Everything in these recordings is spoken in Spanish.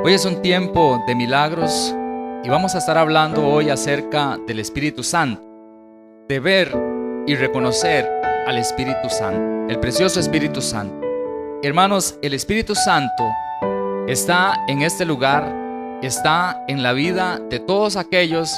Hoy es un tiempo de milagros y vamos a estar hablando hoy acerca del Espíritu Santo, de ver y reconocer al Espíritu Santo, el precioso Espíritu Santo. Hermanos, el Espíritu Santo está en este lugar, está en la vida de todos aquellos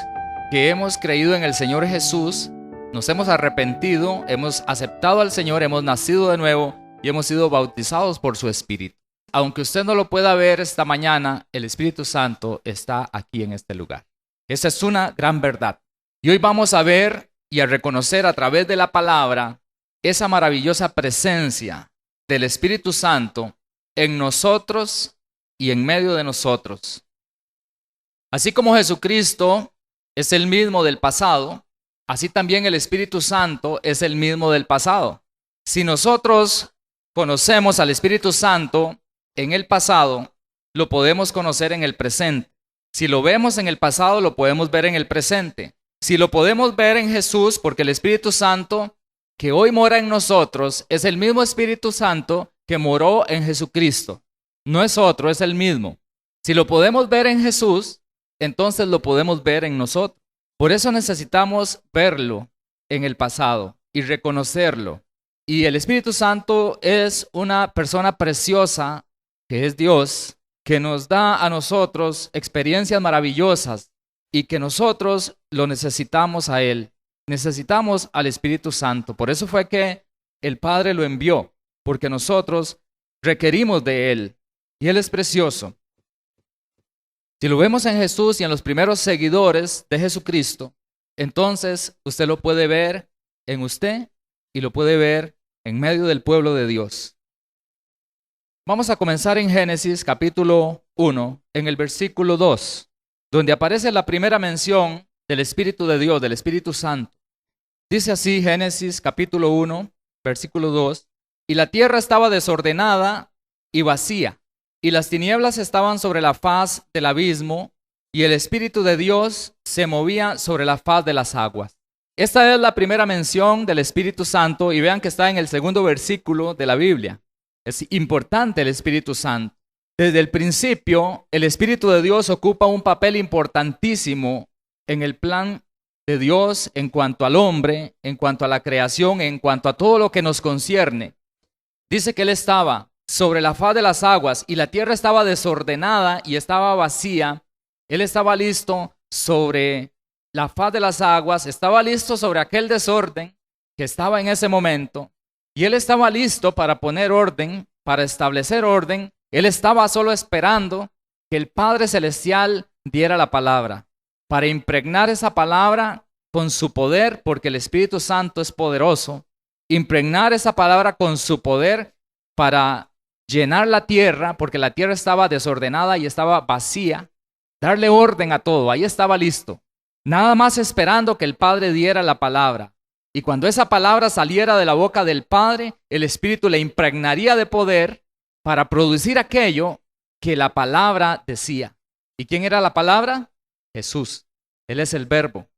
que hemos creído en el Señor Jesús, nos hemos arrepentido, hemos aceptado al Señor, hemos nacido de nuevo y hemos sido bautizados por su Espíritu. Aunque usted no lo pueda ver esta mañana, el Espíritu Santo está aquí en este lugar. Esa es una gran verdad. Y hoy vamos a ver y a reconocer a través de la palabra esa maravillosa presencia del Espíritu Santo en nosotros y en medio de nosotros. Así como Jesucristo es el mismo del pasado, así también el Espíritu Santo es el mismo del pasado. Si nosotros conocemos al Espíritu Santo en el pasado, lo podemos conocer en el presente. Si lo vemos en el pasado, lo podemos ver en el presente. Si lo podemos ver en Jesús, porque el Espíritu Santo que hoy mora en nosotros es el mismo Espíritu Santo que moró en Jesucristo. No es otro, es el mismo. Si lo podemos ver en Jesús, entonces lo podemos ver en nosotros. Por eso necesitamos verlo en el pasado y reconocerlo. Y el Espíritu Santo es una persona preciosa, que es Dios, que nos da a nosotros experiencias maravillosas y que nosotros lo necesitamos a Él. Necesitamos al Espíritu Santo. Por eso fue que el Padre lo envió, porque nosotros requerimos de Él. Y Él es precioso. Si lo vemos en Jesús y en los primeros seguidores de Jesucristo, entonces usted lo puede ver en usted y lo puede ver en medio del pueblo de Dios. Vamos a comenzar en Génesis capítulo 1, en el versículo 2, donde aparece la primera mención del Espíritu de Dios, del Espíritu Santo. Dice así Génesis capítulo 1, versículo 2, y la tierra estaba desordenada y vacía, y las tinieblas estaban sobre la faz del abismo, y el Espíritu de Dios se movía sobre la faz de las aguas. Esta es la primera mención del Espíritu Santo, y vean que está en el segundo versículo de la Biblia. Es importante el Espíritu Santo. Desde el principio, el Espíritu de Dios ocupa un papel importantísimo en el plan de Dios en cuanto al hombre, en cuanto a la creación, en cuanto a todo lo que nos concierne. Dice que Él estaba sobre la faz de las aguas y la tierra estaba desordenada y estaba vacía. Él estaba listo sobre la faz de las aguas, estaba listo sobre aquel desorden que estaba en ese momento. Y Él estaba listo para poner orden, para establecer orden. Él estaba solo esperando que el Padre Celestial diera la palabra, para impregnar esa palabra con su poder, porque el Espíritu Santo es poderoso. Impregnar esa palabra con su poder para llenar la tierra, porque la tierra estaba desordenada y estaba vacía. Darle orden a todo, ahí estaba listo. Nada más esperando que el Padre diera la palabra. Y cuando esa palabra saliera de la boca del Padre, el Espíritu le impregnaría de poder para producir aquello que la palabra decía. ¿Y quién era la palabra? Jesús. Él es el Verbo.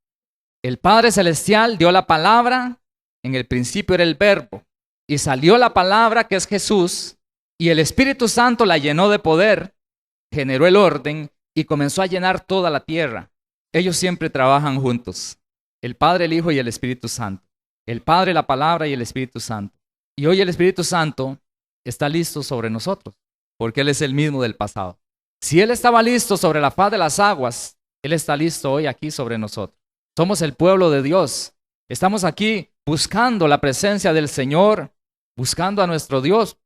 El Padre Celestial dio la palabra, en el principio era el Verbo. Y salió la palabra que es Jesús, y el Espíritu Santo la llenó de poder, generó el orden y comenzó a llenar toda la tierra. Ellos siempre trabajan juntos. El Padre, el Hijo y el Espíritu Santo. El Padre, la Palabra y el Espíritu Santo. Y hoy el Espíritu Santo está listo sobre nosotros, porque Él es el mismo del pasado. Si Él estaba listo sobre la faz de las aguas, Él está listo hoy aquí sobre nosotros. Somos el pueblo de Dios. Estamos aquí buscando la presencia del Señor, buscando a nuestro Dios.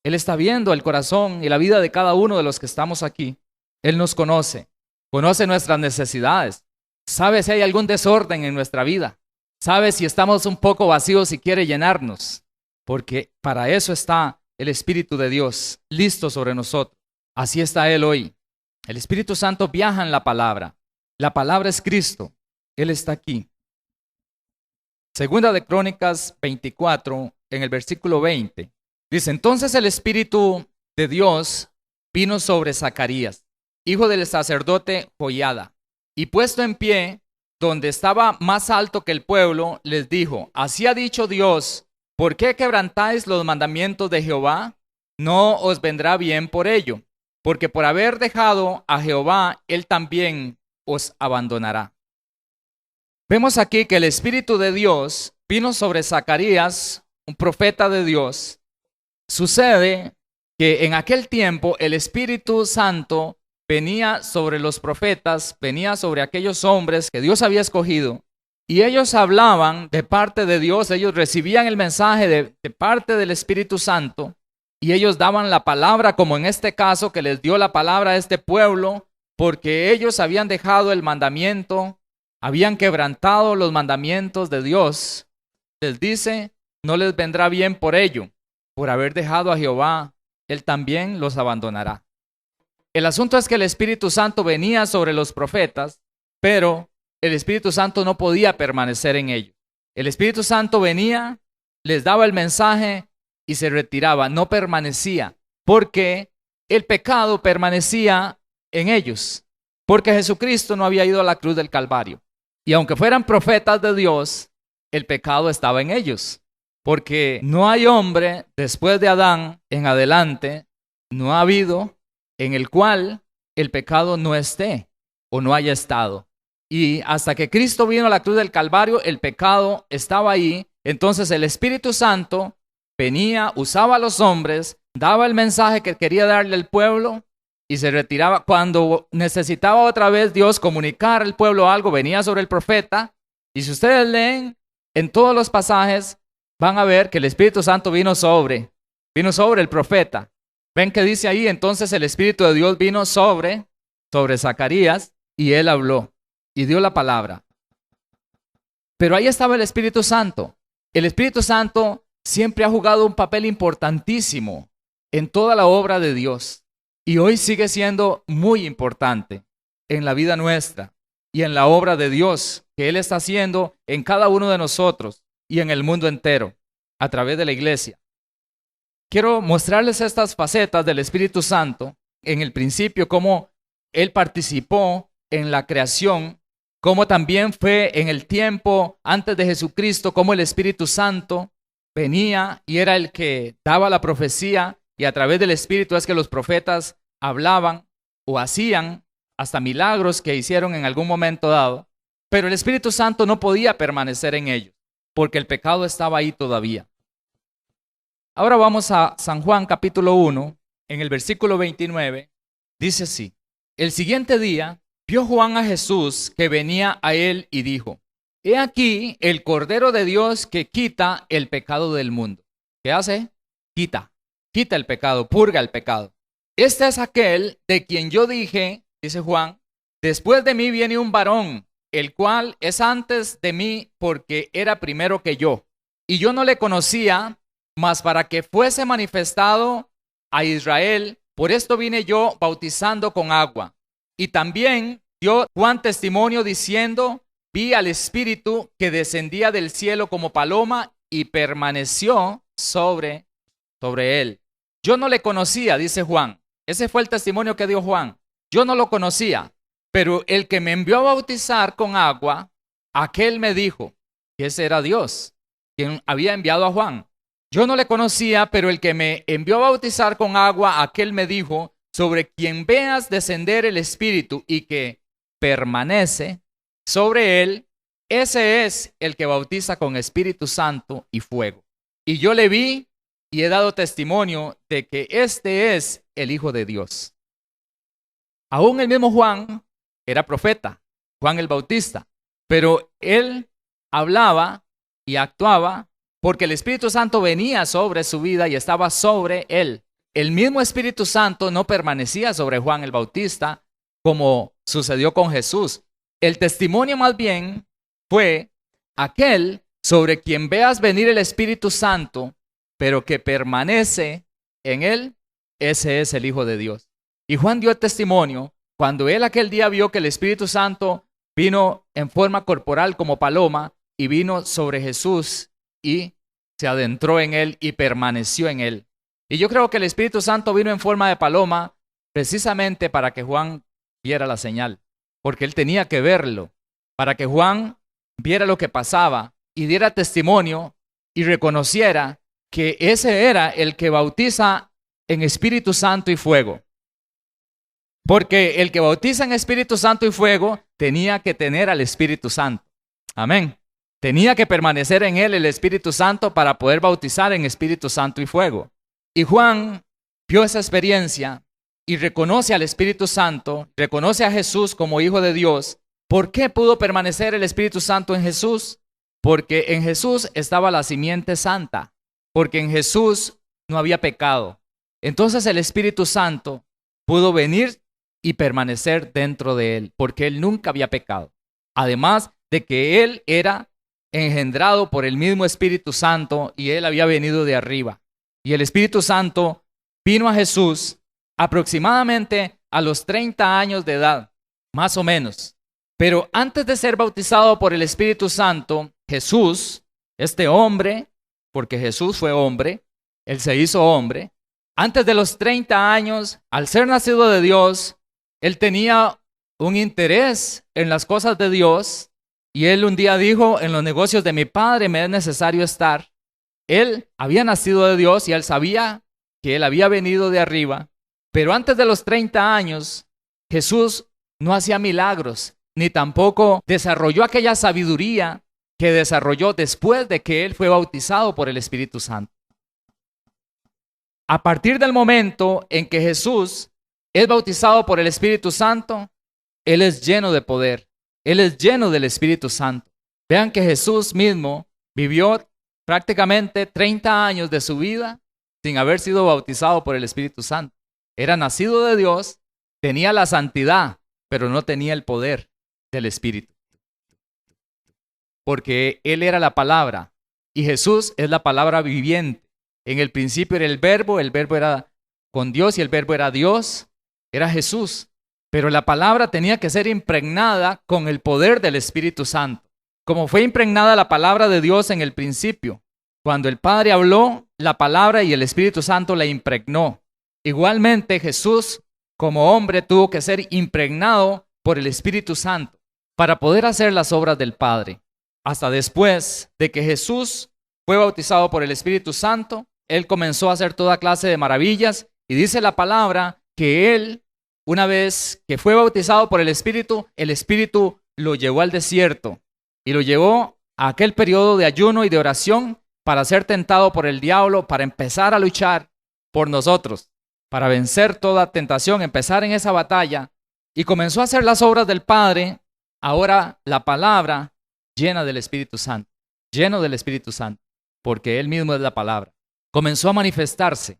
Él está viendo el corazón y la vida de cada uno de los que estamos aquí. Él nos conoce nuestras necesidades. Sabe si hay algún desorden en nuestra vida. Sabe si estamos un poco vacíos y quiere llenarnos. Porque para eso está el Espíritu de Dios, listo sobre nosotros. Así está Él hoy. El Espíritu Santo viaja en la palabra. La palabra es Cristo. Él está aquí. Segunda de Crónicas 24, en el versículo 20. Dice, entonces el Espíritu de Dios vino sobre Zacarías, hijo del sacerdote Joiada. Y puesto en pie, donde estaba más alto que el pueblo, les dijo, así ha dicho Dios, ¿por qué quebrantáis los mandamientos de Jehová? No os vendrá bien por ello. porque por haber dejado a Jehová, él también os abandonará. Vemos aquí que el Espíritu de Dios vino sobre Zacarías, un profeta de Dios. Sucede que en aquel tiempo el Espíritu Santo venía sobre los profetas, venía sobre aquellos hombres que Dios había escogido, y ellos hablaban de parte de Dios, ellos recibían el mensaje de parte del Espíritu Santo, y ellos daban la palabra, como en este caso que les dio la palabra a este pueblo, porque ellos habían dejado el mandamiento, habían quebrantado los mandamientos de Dios. Les dice, no les vendrá bien por ello, por haber dejado a Jehová, él también los abandonará. El asunto es que el Espíritu Santo venía sobre los profetas, pero el Espíritu Santo no podía permanecer en ellos. El Espíritu Santo venía, les daba el mensaje y se retiraba, no permanecía, porque el pecado permanecía en ellos, porque Jesucristo no había ido a la cruz del Calvario. Y aunque fueran profetas de Dios, el pecado estaba en ellos, porque no hay hombre después de Adán en adelante, no ha habido en el cual el pecado no esté o no haya estado. Y hasta que Cristo vino a la cruz del Calvario, el pecado estaba ahí. Entonces el Espíritu Santo venía, usaba a los hombres, daba el mensaje que quería darle al pueblo y se retiraba. Cuando necesitaba otra vez Dios comunicar al pueblo algo, venía sobre el profeta. Y si ustedes leen en todos los pasajes, van a ver que el Espíritu Santo vino sobre el profeta. Ven que dice ahí, entonces el Espíritu de Dios vino sobre Zacarías y él habló y dio la palabra. Pero ahí estaba el Espíritu Santo. El Espíritu Santo siempre ha jugado un papel importantísimo en toda la obra de Dios y hoy sigue siendo muy importante en la vida nuestra y en la obra de Dios que Él está haciendo en cada uno de nosotros y en el mundo entero a través de la iglesia. Quiero mostrarles estas facetas del Espíritu Santo en el principio, cómo Él participó en la creación, cómo también fue en el tiempo antes de Jesucristo, cómo el Espíritu Santo venía y era el que daba la profecía y a través del Espíritu es que los profetas hablaban o hacían hasta milagros que hicieron en algún momento dado, pero el Espíritu Santo no podía permanecer en ellos porque el pecado estaba ahí todavía. Ahora vamos a San Juan capítulo 1, en el versículo 29, dice así: el siguiente día vio Juan a Jesús que venía a él y dijo: he aquí el Cordero de Dios que quita el pecado del mundo. ¿Qué hace? Quita el pecado, purga el pecado. Este es aquel de quien yo dije, dice Juan, después de mí viene un varón, el cual es antes de mí porque era primero que yo. Y yo no le conocía, mas para que fuese manifestado a Israel, por esto vine yo bautizando con agua. Y también dio Juan testimonio diciendo: vi al Espíritu que descendía del cielo como paloma y permaneció sobre él. Yo no le conocía, dice Juan. Ese fue el testimonio que dio Juan. Yo no lo conocía, pero el que me envió a bautizar con agua, aquel me dijo que ese era Dios, quien había enviado a Juan. Yo no le conocía, pero el que me envió a bautizar con agua, aquel me dijo: sobre quien veas descender el Espíritu y que permanece sobre él, ese es el que bautiza con Espíritu Santo y fuego. Y yo le vi y he dado testimonio de que este es el Hijo de Dios. Aún el mismo Juan era profeta, Juan el Bautista, pero él hablaba y actuaba porque el Espíritu Santo venía sobre su vida y estaba sobre él. El mismo Espíritu Santo no permanecía sobre Juan el Bautista como sucedió con Jesús. El testimonio más bien fue aquel sobre quien veas venir el Espíritu Santo, pero que permanece en él, ese es el Hijo de Dios. Y Juan dio el testimonio cuando él aquel día vio que el Espíritu Santo vino en forma corporal como paloma y vino sobre Jesús y se adentró en él y permaneció en él. Y yo creo que el Espíritu Santo vino en forma de paloma precisamente para que Juan viera la señal, porque él tenía que verlo, para que Juan viera lo que pasaba y diera testimonio y reconociera que ese era el que bautiza en Espíritu Santo y fuego. Porque el que bautiza en Espíritu Santo y fuego tenía que tener al Espíritu Santo. Amén. Tenía que permanecer en él el Espíritu Santo para poder bautizar en Espíritu Santo y fuego. Y Juan vio esa experiencia y reconoce al Espíritu Santo, reconoce a Jesús como Hijo de Dios. ¿Por qué pudo permanecer el Espíritu Santo en Jesús? Porque en Jesús estaba la simiente santa, porque en Jesús no había pecado. Entonces el Espíritu Santo pudo venir y permanecer dentro de él, porque él nunca había pecado. Además de que él era engendrado por el mismo Espíritu Santo y él había venido de arriba. Y el Espíritu Santo vino a Jesús aproximadamente a los 30 años de edad, más o menos. Pero antes de ser bautizado por el Espíritu Santo, Jesús, este hombre, porque Jesús fue hombre, él se hizo hombre, antes de los 30 años, al ser nacido de Dios, él tenía un interés en las cosas de Dios y él un día dijo, en los negocios de mi padre me es necesario estar. Él había nacido de Dios y él sabía que él había venido de arriba, pero antes de los 30 años, Jesús no hacía milagros, ni tampoco desarrolló aquella sabiduría que desarrolló después de que él fue bautizado por el Espíritu Santo. A partir del momento en que Jesús es bautizado por el Espíritu Santo, él es lleno de poder, él es lleno del Espíritu Santo. Vean que Jesús mismo vivió prácticamente 30 años de su vida sin haber sido bautizado por el Espíritu Santo. Era nacido de Dios, tenía la santidad, pero no tenía el poder del Espíritu. Porque él era la palabra y Jesús es la palabra viviente. En el principio era el verbo era con Dios y el verbo era Dios, era Jesús. Pero la palabra tenía que ser impregnada con el poder del Espíritu Santo. Como fue impregnada la palabra de Dios en el principio. Cuando el Padre habló, la palabra y el Espíritu Santo la impregnó. Igualmente Jesús, como hombre, tuvo que ser impregnado por el Espíritu Santo para poder hacer las obras del Padre. Hasta después de que Jesús fue bautizado por el Espíritu Santo, él comenzó a hacer toda clase de maravillas y dice la palabra que él, una vez que fue bautizado por el Espíritu lo llevó al desierto y lo llevó a aquel periodo de ayuno y de oración para ser tentado por el diablo, para empezar a luchar por nosotros, para vencer toda tentación, empezar en esa batalla y comenzó a hacer las obras del Padre. Ahora la palabra llena del Espíritu Santo, lleno del Espíritu Santo, porque él mismo es la palabra. Comenzó a manifestarse.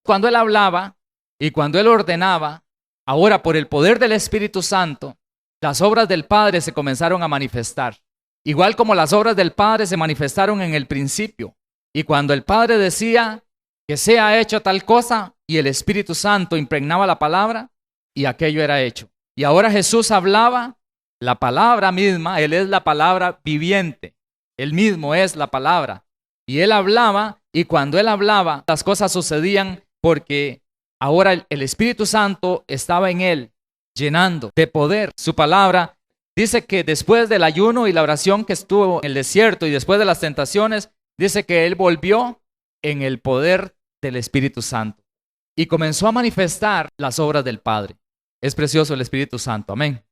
Cuando él hablaba y cuando él ordenaba, ahora por el poder del Espíritu Santo, las obras del Padre se comenzaron a manifestar. Igual como las obras del Padre se manifestaron en el principio. Y cuando el Padre decía que sea hecho tal cosa y el Espíritu Santo impregnaba la palabra y aquello era hecho. Y ahora Jesús hablaba, la palabra misma, él es la palabra viviente. Él mismo es la palabra. Y él hablaba, y cuando él hablaba, las cosas sucedían porque ahora el Espíritu Santo estaba en él, llenando de poder su palabra. Dice que después del ayuno y la oración que estuvo en el desierto y después de las tentaciones, dice que él volvió en el poder del Espíritu Santo y comenzó a manifestar las obras del Padre. Es precioso el Espíritu Santo, amén.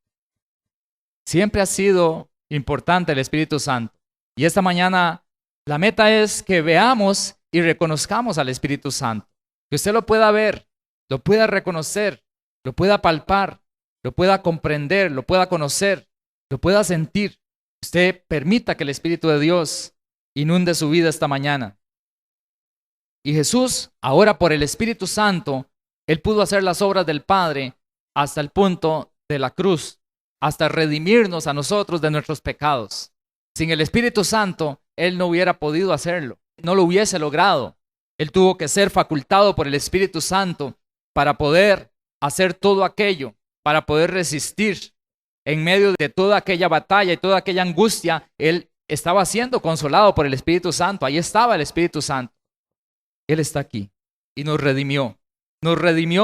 Siempre ha sido importante el Espíritu Santo. Y esta mañana la meta es que veamos y reconozcamos al Espíritu Santo. Que usted lo pueda ver, lo pueda reconocer, lo pueda palpar, lo pueda comprender, lo pueda conocer, lo pueda sentir. Usted permita que el Espíritu de Dios inunde su vida esta mañana. Y Jesús, ahora por el Espíritu Santo, él pudo hacer las obras del Padre hasta el punto de la cruz, hasta redimirnos a nosotros de nuestros pecados. Sin el Espíritu Santo, él no hubiera podido hacerlo, no lo hubiese logrado. Él tuvo que ser facultado por el Espíritu Santo para poder hacer todo aquello, para poder resistir en medio de toda aquella batalla y toda aquella angustia. Él estaba siendo consolado por el Espíritu Santo. Ahí estaba el Espíritu Santo. Él está aquí y nos redimió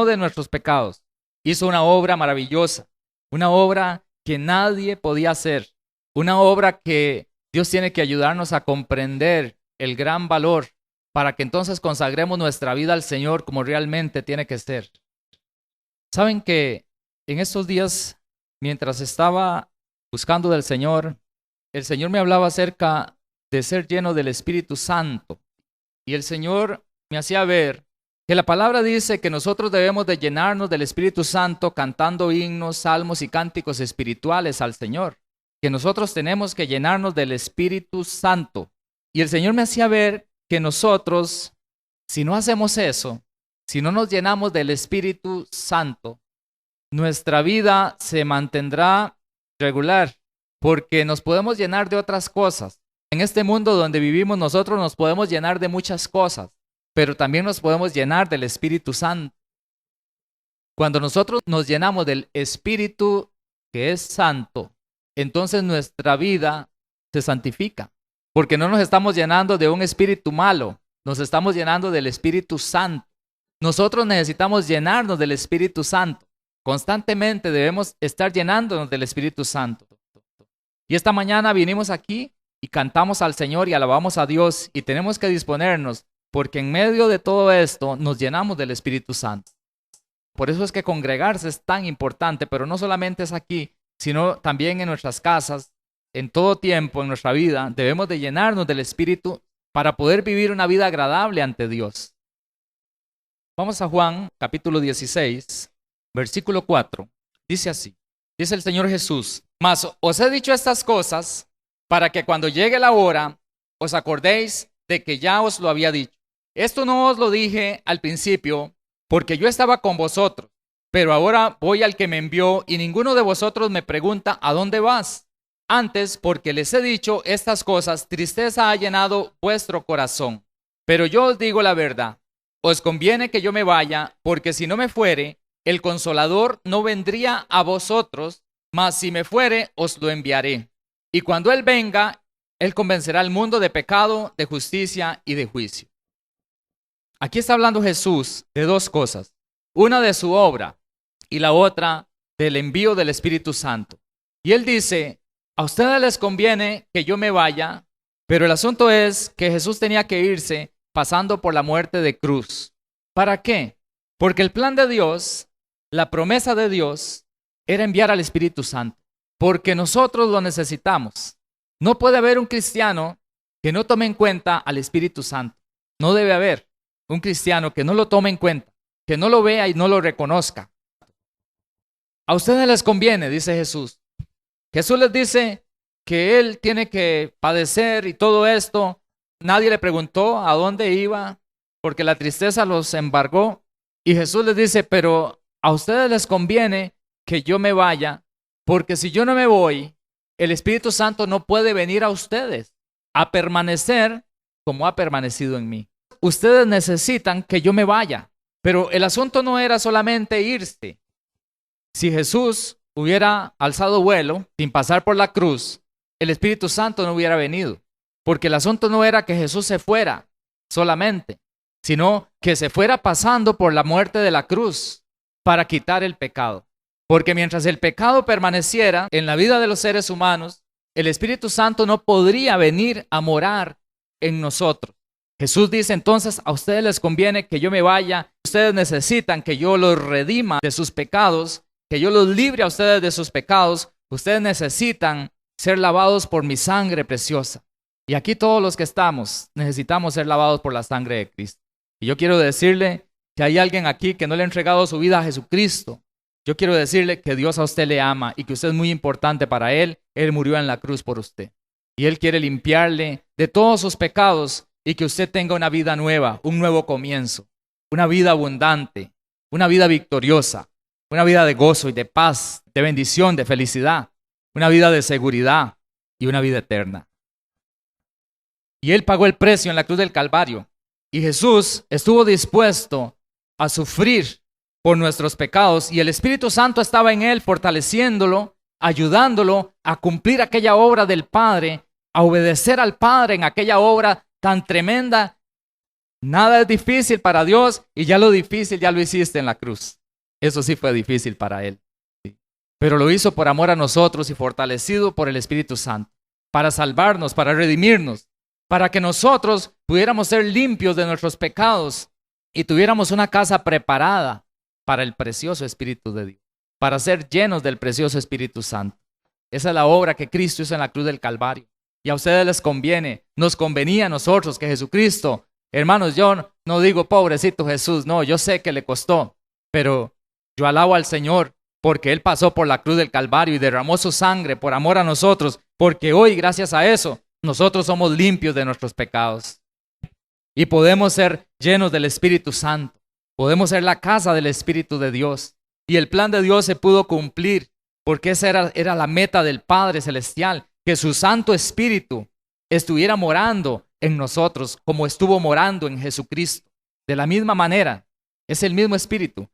de nuestros pecados. Hizo una obra maravillosa, una obra que nadie podía hacer, una obra que Dios tiene que ayudarnos a comprender el gran valor para que entonces consagremos nuestra vida al Señor como realmente tiene que ser. Saben que en estos días, mientras estaba buscando del Señor, el Señor me hablaba acerca de ser lleno del Espíritu Santo. Y el Señor me hacía ver que la palabra dice que nosotros debemos de llenarnos del Espíritu Santo cantando himnos, salmos y cánticos espirituales al Señor. Que nosotros tenemos que llenarnos del Espíritu Santo. Y el Señor me hacía ver que nosotros, si no hacemos eso, si no nos llenamos del Espíritu Santo, nuestra vida se mantendrá regular, porque nos podemos llenar de otras cosas. En este mundo donde vivimos nosotros nos podemos llenar de muchas cosas, pero también nos podemos llenar del Espíritu Santo. Cuando nosotros nos llenamos del Espíritu que es santo, entonces nuestra vida se santifica, porque no nos estamos llenando de un espíritu malo, nos estamos llenando del Espíritu Santo. Nosotros necesitamos llenarnos del Espíritu Santo. Constantemente debemos estar llenándonos del Espíritu Santo. Y esta mañana vinimos aquí y cantamos al Señor y alabamos a Dios y tenemos que disponernos porque en medio de todo esto nos llenamos del Espíritu Santo. Por eso es que congregarse es tan importante, pero no solamente es aquí, sino también en nuestras casas, en todo tiempo, en nuestra vida, debemos de llenarnos del Espíritu para poder vivir una vida agradable ante Dios. Vamos a Juan, capítulo 16, versículo 4. Dice así, dice el Señor Jesús: mas os he dicho estas cosas para que cuando llegue la hora os acordéis de que ya os lo había dicho. Esto no os lo dije al principio porque yo estaba con vosotros, pero ahora voy al que me envió y ninguno de vosotros me pregunta ¿a dónde vas? Antes, porque les he dicho estas cosas, tristeza ha llenado vuestro corazón. Pero yo os digo la verdad, os conviene que yo me vaya, porque si no me fuere, el Consolador no vendría a vosotros, mas si me fuere, os lo enviaré. Y cuando Él venga, Él convencerá al mundo de pecado, de justicia y de juicio. Aquí está hablando Jesús de dos cosas. Una de su obra y la otra del envío del Espíritu Santo. Y Él dice, a ustedes les conviene que yo me vaya, pero el asunto es que Jesús tenía que irse pasando por la muerte de cruz. ¿Para qué? Porque el plan de Dios, la promesa de Dios, era enviar al Espíritu Santo, porque nosotros lo necesitamos. No puede haber un cristiano que no tome en cuenta al Espíritu Santo. No debe haber un cristiano que no lo tome en cuenta, que no lo vea y no lo reconozca. A ustedes les conviene, dice Jesús. Jesús les dice que Él tiene que padecer y todo esto. Nadie le preguntó a dónde iba, porque la tristeza los embargó. Y Jesús les dice, pero a ustedes les conviene que yo me vaya, porque si yo no me voy, el Espíritu Santo no puede venir a ustedes a permanecer como ha permanecido en mí. Ustedes necesitan que yo me vaya, pero el asunto no era solamente irse. Si Jesús hubiera alzado vuelo sin pasar por la cruz, el Espíritu Santo no hubiera venido, porque el asunto no era que Jesús se fuera solamente, sino que se fuera pasando por la muerte de la cruz para quitar el pecado. Porque mientras el pecado permaneciera en la vida de los seres humanos, el Espíritu Santo no podría venir a morar en nosotros. Jesús dice entonces, a ustedes les conviene que yo me vaya, ustedes necesitan que yo los redima de sus pecados, que yo los libre a ustedes de sus pecados, ustedes necesitan ser lavados por mi sangre preciosa. Y aquí todos los que estamos necesitamos ser lavados por la sangre de Cristo. Y yo quiero decirle que hay alguien aquí que no le ha entregado su vida a Jesucristo. Yo quiero decirle que Dios a usted le ama y que usted es muy importante para Él. Él murió en la cruz por usted. Y Él quiere limpiarle de todos sus pecados y que usted tenga una vida nueva, un nuevo comienzo, una vida abundante, una vida victoriosa, una vida de gozo y de paz, de bendición, de felicidad, una vida de seguridad y una vida eterna. Y Él pagó el precio en la cruz del Calvario. Y Jesús estuvo dispuesto a sufrir por nuestros pecados y el Espíritu Santo estaba en Él fortaleciéndolo, ayudándolo a cumplir aquella obra del Padre, a obedecer al Padre en aquella obra tan tremenda. Nada es difícil para Dios y ya lo difícil ya lo hiciste en la cruz. Eso sí fue difícil para Él. Pero lo hizo por amor a nosotros y fortalecido por el Espíritu Santo, para salvarnos, para redimirnos, para que nosotros pudiéramos ser limpios de nuestros pecados y tuviéramos una casa preparada para el precioso Espíritu de Dios, para ser llenos del precioso Espíritu Santo. Esa es la obra que Cristo hizo en la cruz del Calvario. Y a ustedes les conviene, nos convenía a nosotros que Jesucristo, hermanos, yo no digo pobrecito Jesús, no, yo sé que le costó, pero yo alabo al Señor porque Él pasó por la cruz del Calvario y derramó su sangre por amor a nosotros, porque hoy, gracias a eso, nosotros somos limpios de nuestros pecados y podemos ser llenos del Espíritu Santo, podemos ser la casa del Espíritu de Dios. Y el plan de Dios se pudo cumplir porque esa era la meta del Padre Celestial, que su Santo Espíritu estuviera morando en nosotros como estuvo morando en Jesucristo. De la misma manera, es el mismo Espíritu.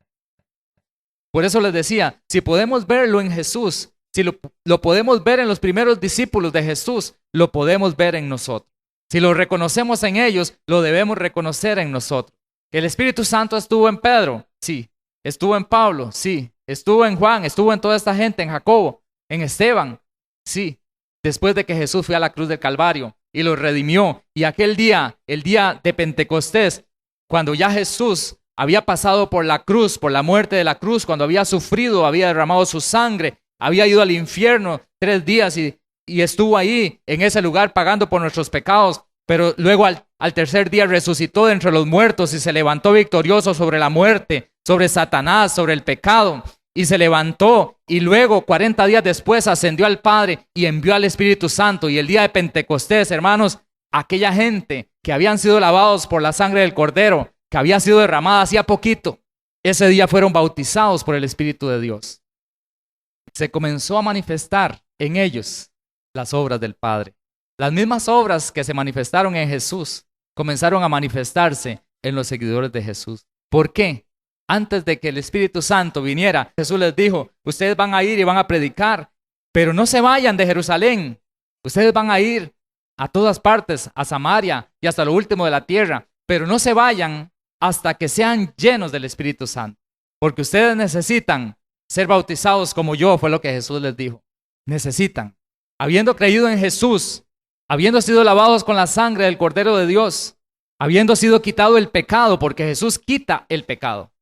Por eso les decía, si podemos verlo en Jesús, si lo podemos ver en los primeros discípulos de Jesús, lo podemos ver en nosotros. Si lo reconocemos en ellos, lo debemos reconocer en nosotros. ¿El Espíritu Santo estuvo en Pedro? Sí. ¿Estuvo en Pablo? Sí. ¿Estuvo en Juan? ¿Estuvo en toda esta gente? ¿En Jacobo? ¿En Esteban? Sí. Después de que Jesús fue a la cruz del Calvario y los redimió. Y aquel día, el día de Pentecostés, cuando ya Jesús había pasado por la cruz, por la muerte de la cruz, cuando había sufrido, había derramado su sangre, había ido al infierno 3 días y estuvo ahí en ese lugar pagando por nuestros pecados, pero luego al tercer día resucitó de entre los muertos y se levantó victorioso sobre la muerte, sobre Satanás, sobre el pecado, y se levantó y luego 40 días después ascendió al Padre y envió al Espíritu Santo. Y el día de Pentecostés, hermanos, aquella gente que habían sido lavados por la sangre del Cordero, que había sido derramada hacía poquito, ese día fueron bautizados por el Espíritu de Dios. Se comenzó a manifestar en ellos las obras del Padre. Las mismas obras que se manifestaron en Jesús comenzaron a manifestarse en los seguidores de Jesús. ¿Por qué? Antes de que el Espíritu Santo viniera, Jesús les dijo, ustedes van a ir y van a predicar, pero no se vayan de Jerusalén. Ustedes van a ir a todas partes, a Samaria y hasta lo último de la tierra, pero no se vayan hasta que sean llenos del Espíritu Santo, porque ustedes necesitan ser bautizados como yo, fue lo que Jesús les dijo. Necesitan, habiendo creído en Jesús, habiendo sido lavados con la sangre del Cordero de Dios, habiendo sido quitado el pecado, porque Jesús quita el pecado.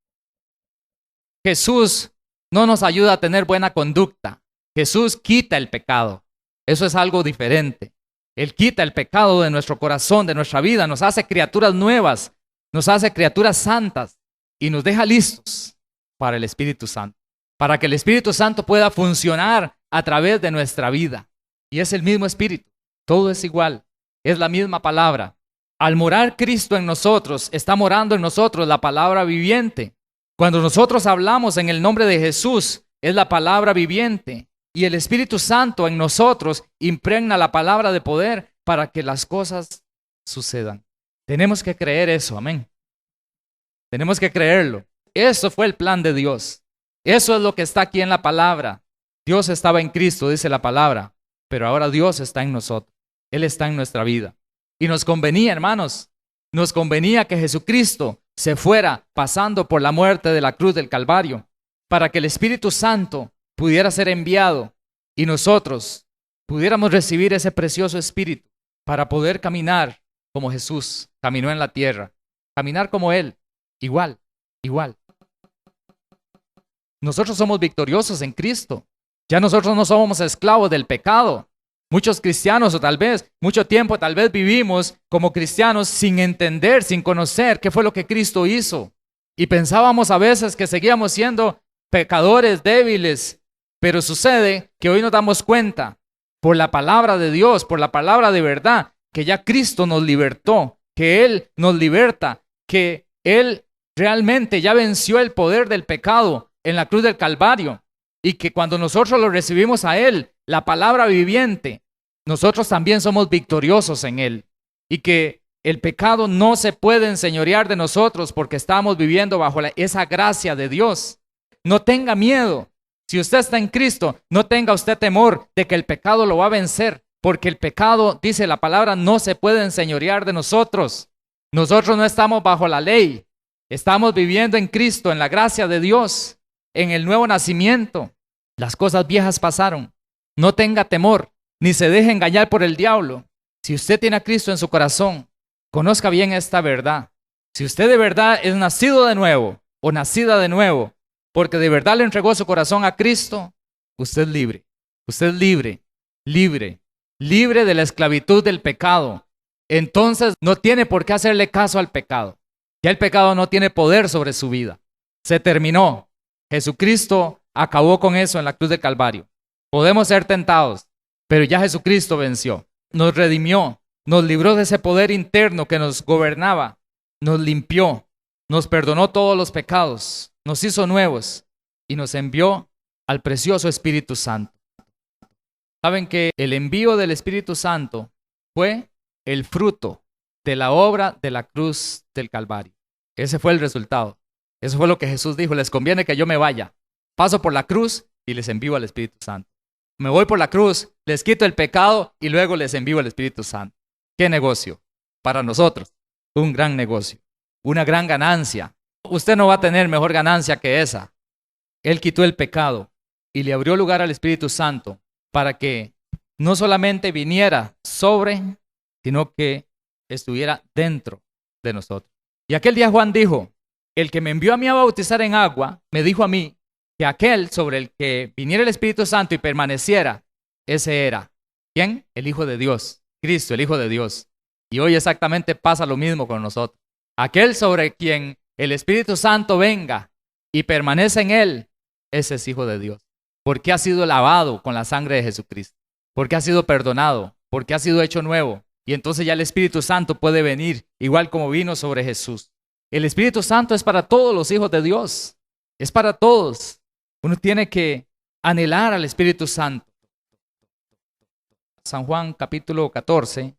Jesús no nos ayuda a tener buena conducta. Jesús quita el pecado. Eso es algo diferente. Él quita el pecado de nuestro corazón, de nuestra vida, nos hace criaturas nuevas, nos hace criaturas santas y nos deja listos para el Espíritu Santo, para que el Espíritu Santo pueda funcionar a través de nuestra vida. Y es el mismo Espíritu, todo es igual, es la misma palabra. Al morar Cristo en nosotros, está morando en nosotros la palabra viviente. Cuando nosotros hablamos en el nombre de Jesús, es la palabra viviente. Y el Espíritu Santo en nosotros impregna la palabra de poder para que las cosas sucedan. Tenemos que creer eso, amén. Tenemos que creerlo. Eso fue el plan de Dios. Eso es lo que está aquí en la palabra. Dios estaba en Cristo, dice la palabra, pero ahora Dios está en nosotros. Él está en nuestra vida. Y nos convenía, hermanos, nos convenía que Jesucristo se fuera pasando por la muerte de la cruz del Calvario para que el Espíritu Santo pudiera ser enviado y nosotros pudiéramos recibir ese precioso Espíritu para poder caminar como Jesús caminó en la tierra, caminar como Él, igual. Nosotros somos victoriosos en Cristo. Ya nosotros no somos esclavos del pecado. Muchos cristianos, o tal vez, mucho tiempo tal vez vivimos como cristianos sin entender, sin conocer qué fue lo que Cristo hizo. Y pensábamos a veces que seguíamos siendo pecadores débiles, pero sucede que hoy nos damos cuenta, por la palabra de Dios, por la palabra de verdad, que ya Cristo nos libertó, que Él nos liberta, que Él realmente ya venció el poder del pecado en la cruz del Calvario, y que cuando nosotros lo recibimos a Él, la palabra viviente, nosotros también somos victoriosos en Él, y que el pecado no se puede enseñorear de nosotros porque estamos viviendo bajo esa gracia de Dios. No tenga miedo. Si usted está en Cristo, no tenga usted temor de que el pecado lo va a vencer, porque el pecado, dice la palabra, no se puede enseñorear de nosotros. Nosotros no estamos bajo la ley, estamos viviendo en Cristo, en la gracia de Dios, en el nuevo nacimiento. Las cosas viejas pasaron. No tenga temor, ni se deje engañar por el diablo. Si usted tiene a Cristo en su corazón, conozca bien esta verdad. Si usted de verdad es nacido de nuevo o nacida de nuevo, porque de verdad le entregó su corazón a Cristo, usted es libre. Usted es libre, libre, libre de la esclavitud del pecado. Entonces no tiene por qué hacerle caso al pecado. Ya el pecado no tiene poder sobre su vida. Se terminó. Jesucristo acabó con eso en la cruz del Calvario. Podemos ser tentados, pero ya Jesucristo venció. Nos redimió, nos libró de ese poder interno que nos gobernaba, nos limpió, nos perdonó todos los pecados, nos hizo nuevos y nos envió al precioso Espíritu Santo. Saben que el envío del Espíritu Santo fue el fruto de la obra de la cruz del Calvario. Ese fue el resultado. Eso fue lo que Jesús dijo: les conviene que yo me vaya. Paso por la cruz y les envío al Espíritu Santo. Me voy por la cruz, les quito el pecado y luego les envío al Espíritu Santo. ¿Qué negocio? Para nosotros, un gran negocio, una gran ganancia. Usted no va a tener mejor ganancia que esa. Él quitó el pecado y le abrió lugar al Espíritu Santo para que no solamente viniera sobre, sino que estuviera dentro de nosotros. Y aquel día Juan dijo: el que me envió a mí a bautizar en agua, me dijo a mí que aquel sobre el que viniera el Espíritu Santo y permaneciera, ese era. ¿Quién? El Hijo de Dios, Cristo, el Hijo de Dios. Y hoy exactamente pasa lo mismo con nosotros. Aquel sobre quien el Espíritu Santo venga y permanece en él, ese es Hijo de Dios. Porque ha sido lavado con la sangre de Jesucristo. Porque ha sido perdonado. Porque ha sido hecho nuevo. Y entonces ya el Espíritu Santo puede venir igual como vino sobre Jesús. El Espíritu Santo es para todos los hijos de Dios. Es para todos. Uno tiene que anhelar al Espíritu Santo. San Juan capítulo 14,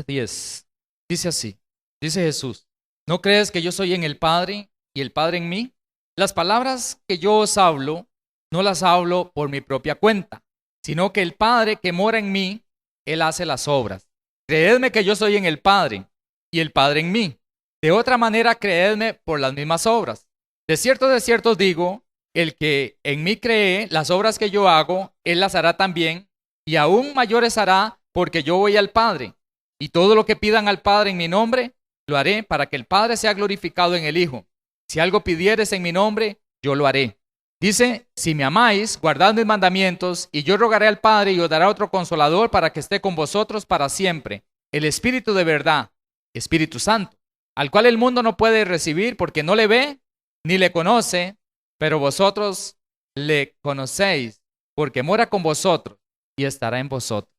10. Dice así. Dice Jesús: ¿no crees que yo soy en el Padre y el Padre en mí? Las palabras que yo os hablo, no las hablo por mi propia cuenta, sino que el Padre que mora en mí, Él hace las obras. Creedme que yo soy en el Padre y el Padre en mí. De otra manera, creedme por las mismas obras. De cierto os digo, el que en mí cree, las obras que yo hago, Él las hará también, y aún mayores hará, porque yo voy al Padre. Y todo lo que pidan al Padre en mi nombre, lo haré para que el Padre sea glorificado en el Hijo. Si algo pidieres en mi nombre, yo lo haré. Dice: si me amáis, guardad mis mandamientos, y yo rogaré al Padre y os dará otro consolador para que esté con vosotros para siempre, el Espíritu de verdad, Espíritu Santo, al cual el mundo no puede recibir porque no le ve ni le conoce, pero vosotros le conocéis porque mora con vosotros y estará en vosotros.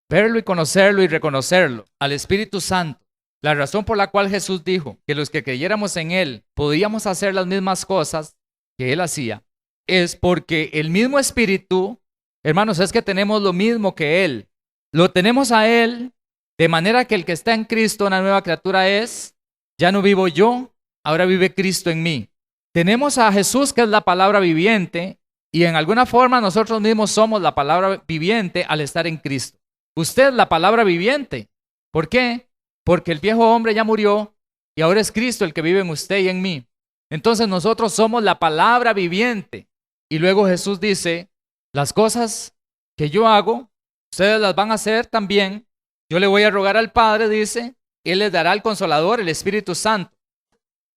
Verlo y conocerlo y reconocerlo al Espíritu Santo. La razón por la cual Jesús dijo que los que creyéramos en Él podíamos hacer las mismas cosas que Él hacía, es porque el mismo Espíritu, hermanos, es que tenemos lo mismo que Él. Lo tenemos a Él, de manera que el que está en Cristo, una nueva criatura es. Ya no vivo yo, ahora vive Cristo en mí. Tenemos a Jesús, que es la palabra viviente, y en alguna forma nosotros mismos somos la palabra viviente al estar en Cristo. Usted es la palabra viviente. ¿Por qué? Porque el viejo hombre ya murió y ahora es Cristo el que vive en usted y en mí. Entonces nosotros somos la palabra viviente. Y luego Jesús dice: las cosas que yo hago, ustedes las van a hacer también. Yo le voy a rogar al Padre, dice, Él les dará el Consolador, el Espíritu Santo.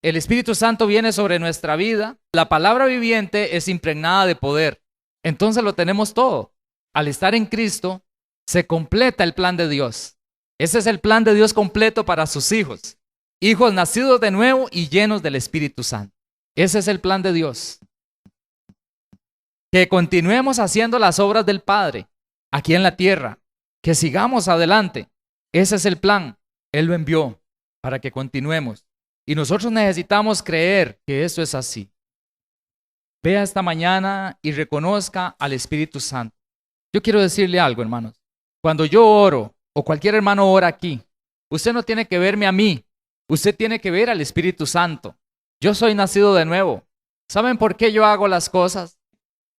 El Espíritu Santo viene sobre nuestra vida. La palabra viviente es impregnada de poder. Entonces lo tenemos todo. Al estar en Cristo, se completa el plan de Dios. Ese es el plan de Dios completo para sus hijos. Hijos nacidos de nuevo y llenos del Espíritu Santo. Ese es el plan de Dios. Que continuemos haciendo las obras del Padre aquí en la tierra. Que sigamos adelante. Ese es el plan. Él lo envió para que continuemos. Y nosotros necesitamos creer que esto es así. Vea esta mañana y reconozca al Espíritu Santo. Yo quiero decirle algo, hermanos. Cuando yo oro, o cualquier hermano ora aquí, usted no tiene que verme a mí. Usted tiene que ver al Espíritu Santo. Yo soy nacido de nuevo. ¿Saben por qué yo hago las cosas?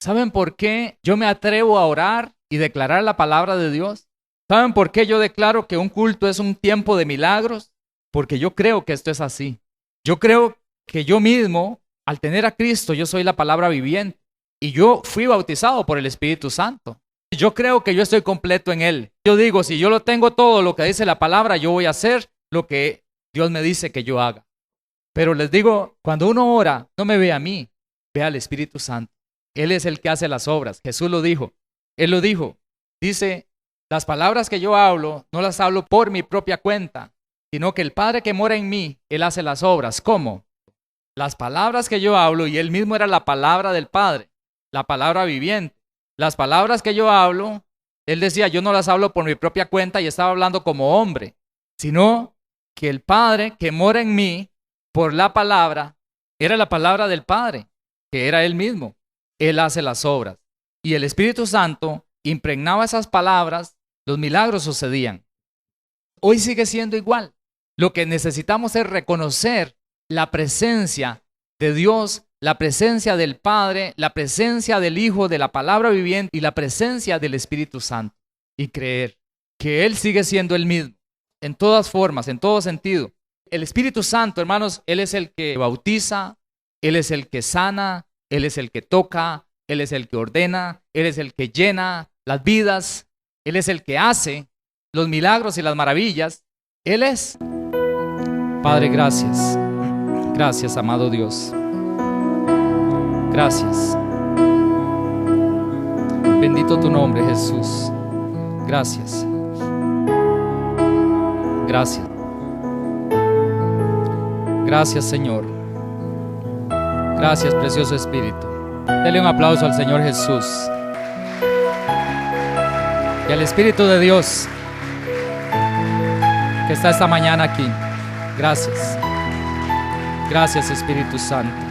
¿Saben por qué yo me atrevo a orar y declarar la palabra de Dios? ¿Saben por qué yo declaro que un culto es un tiempo de milagros? Porque yo creo que esto es así. Yo creo que yo mismo, al tener a Cristo, yo soy la palabra viviente. Y yo fui bautizado por el Espíritu Santo. Yo creo que yo estoy completo en Él. Yo digo, si yo lo tengo todo lo que dice la palabra, yo voy a hacer lo que Dios me dice que yo haga. Pero les digo, cuando uno ora, no me ve a mí, ve al Espíritu Santo. Él es el que hace las obras. Jesús lo dijo. Él lo dijo. Dice, las palabras que yo hablo, no las hablo por mi propia cuenta, sino que el Padre que mora en mí, Él hace las obras. ¿Cómo? Las palabras que yo hablo, y Él mismo era la palabra del Padre, la palabra viviente. Las palabras que yo hablo, Él decía, yo no las hablo por mi propia cuenta y estaba hablando como hombre, sino que el Padre que mora en mí, por la palabra, era la palabra del Padre, que era Él mismo. Él hace las obras. Y el Espíritu Santo impregnaba esas palabras, los milagros sucedían. Hoy sigue siendo igual. Lo que necesitamos es reconocer la presencia de Dios, la presencia del Padre, la presencia del Hijo, de la palabra viviente y la presencia del Espíritu Santo. Y creer que Él sigue siendo el mismo, en todas formas, en todo sentido. El Espíritu Santo, hermanos, Él es el que bautiza, Él es el que sana, Él es el que toca, Él es el que ordena, Él es el que llena las vidas, Él es el que hace los milagros y las maravillas. Él es. Padre, gracias. Gracias, amado Dios. Gracias. Bendito tu nombre, Jesús. Gracias. Gracias. Gracias, Señor. Gracias, precioso Espíritu. Dele un aplauso al Señor Jesús. Y al Espíritu de Dios que está esta mañana aquí. Gracias. Gracias, Espíritu Santo.